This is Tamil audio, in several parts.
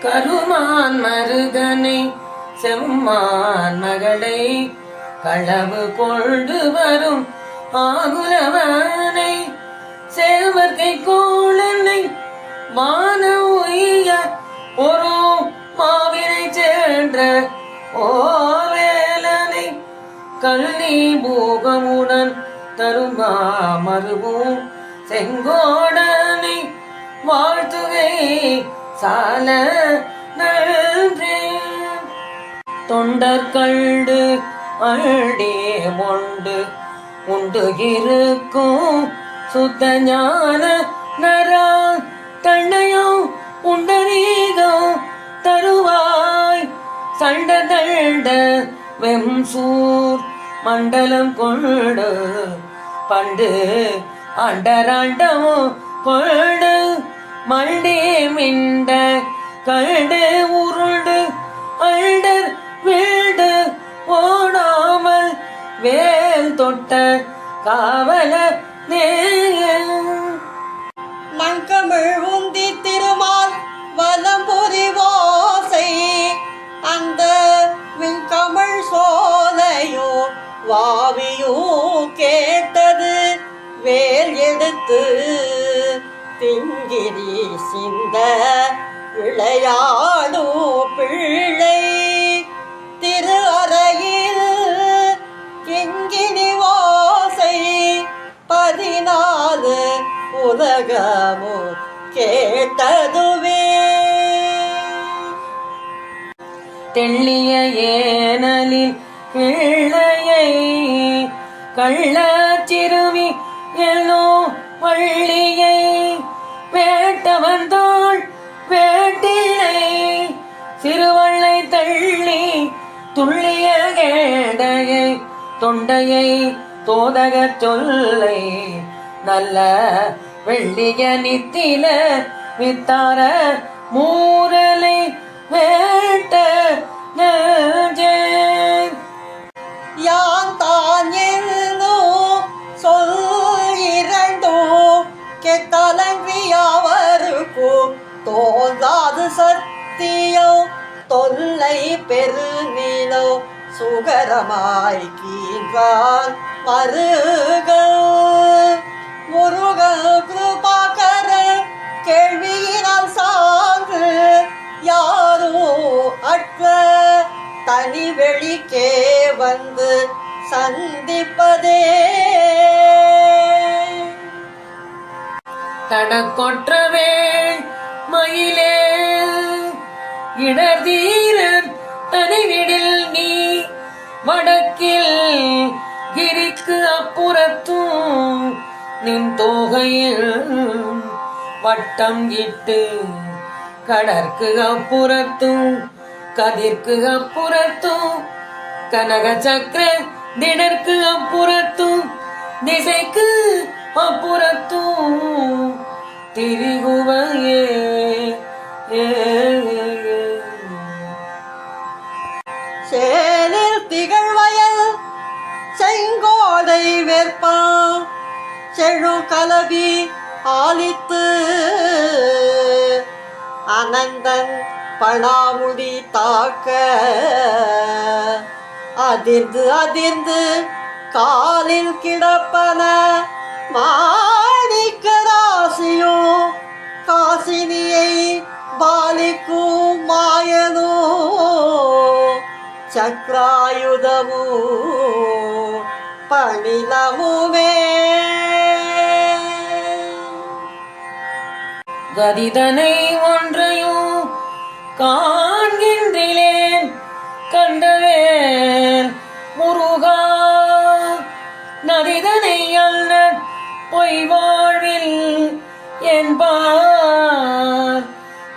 கருமான் மருகனை செம்மான் மகளை களவு கொண்டு வரும் ஆகுலவனை சேவர்கை கோளனை வான உய ஒரு மாவினை சென்ற ஓவேலனை கல்வி பூகமுடன் தருமா மருவும் செங்கோடனை வாழ்த்துகை சால நன்றே. தொண்டற்கண்டு அழடே மொண்டு உண்டு இருக்கும் சுத்த ஞான நரா தண்டையும் உண்டரீகம் தருவாய் சண்ட தண்ட வெம்சூர் மண்டலம் கொண்டு பண்டு அண்டராண்டமும் கொண்டு மண்டே மிண்ட கண்டு உருண்டு அண்டர் வீடு ஓடாமல் வேல் தொட்ட காவல நங்கமிழ் உந்தி திருமால் வலம் புரிவாசை அந்த விண்கமிழ் சோலையோ வாவியோ கேட்டது வேல் எடுத்து திங்கிரி சிந்த விளையாடு பிள்ளை திரு அறையில் கிங்கினி வாசை 14 உலகமோ கேட்டதுவே. தெள்ளிய ஏனலில் பிள்ளையை கள்ள சிறுமி எல்லோ வள்ளியை வேட்டவந்தாள் வேட்டினை சிறுவள்ளை தள்ளி துள்ளிய கேடையை தொண்டையை தோதக சொல்லை நல்ல வெள்ளிய நித்தில வித்தார மூரலை வேட்ட யான் தான் என்னோ சொல் இரண்டோ கெத்தலங்கியவருக்கும் தோன்றாது சத்தியம் தொல்லை பெருநிலோ சுகரமாய் கீழ்வான் மருக முருக கிருபாகர கேள்வியினால் சார்ந்து யாரோ அற்ற தனி வெளிக்கே வந்து சந்திப்பதே. தடக்கொற்றவேள் மயிலே இடர்தீரன் தனிவிடில் நீ வடக்கில் கிரிக்கு அப்புறத்தும் நின் தோகையில் வட்டம் இட்டு கடற்கு அப்புறத்தும் கதிர்க்கு அப்புறத்தும் கனக சக்கர திடற்கு அப்புறத்தும் திசைக்கு அப்புறத்தும் திரிகுவையே சேலில் திகழ்வயல் செங்கோடை வேற்பா செழு கலவி ஆலித்து அனந்தன் பணாமுடி தாக்க அதிர்ந்து அதிர்ந்து காலில் கிடப்பன மாணிக்க ராசியோ காசினியை பாலிக்கும் மாயனோ சக்ராயுதமோ பணிலமுமே. கதிதனை ஒன்றையும் காண்கின்றேன் கண்டவேன் முருகா நதிதனை அல்ல பொய் வாழ்வில் என்பார்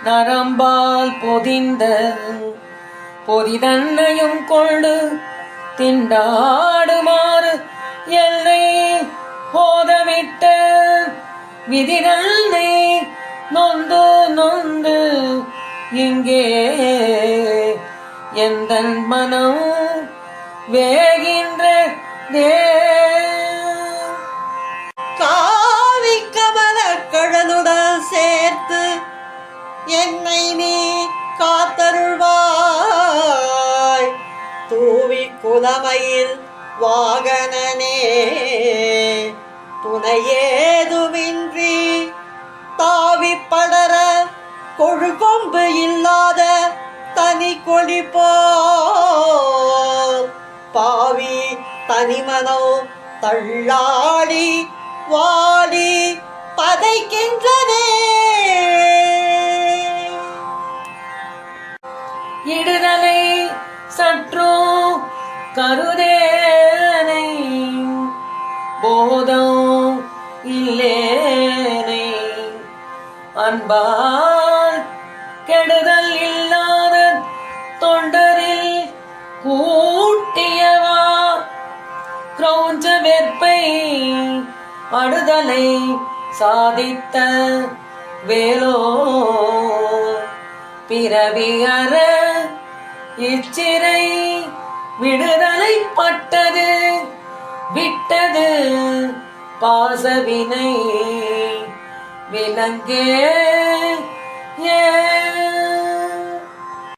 நரம்பால் பொதிந்த பொதிதன்னையும் கொண்டு திண்டாடுமாறு எல்லை போதவிட்ட விதிதன்னை நொந்து நொந்து இங்கே எந்தன் மனம் வேகின்ற காவி கமல கடலுடன் சேர்த்து என்னை நீ காத்தருள்வாய் தூவி குலமையில் வாகனனே துணையேதுமின்றி தாவி படர கொழுகொம்பு இல்லாத தனி கொடி போல் பாவி தனிமனோ தள்ளாடி வாடி பதைக்கின்றதே. இடுதலை சற்றோ கருதேனை போதம் இல்லேனை அன்பால் கெடுதல் இல்லாத தொண்டரில் கூட்டியவா கிரௌஞ்ச வெற்பை அடுதலை சாதித்த வேலோ பிறவி அற இச்சிறை விடுதலை பட்டது விட்டது பாசவினை விலங்கே ஏ